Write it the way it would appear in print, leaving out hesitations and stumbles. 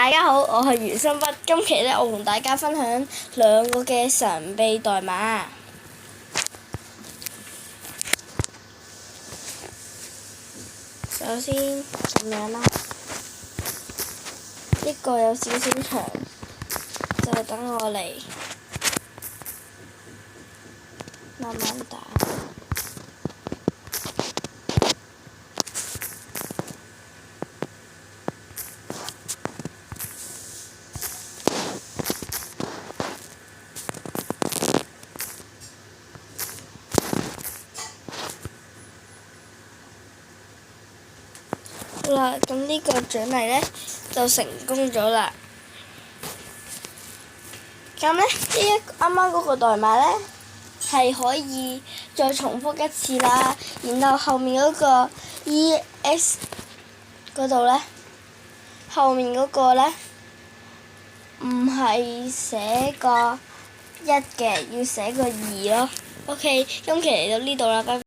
大家好，我係袁心筆。今期呢，我同大家分享兩個嘅神秘代碼。首先咁樣啦，呢個有少少長，就等我嚟慢慢打。好啦，咁呢個獎勵呢，就成功咗啦。咁呢，啱啱嗰個代碼呢，係可以再重複一次啦。然後後面嗰個 EX 嗰度呢，後面嗰個呢，唔係寫個1嘅，要寫個2咯。OK，今期嚟到呢度啦，拜拜。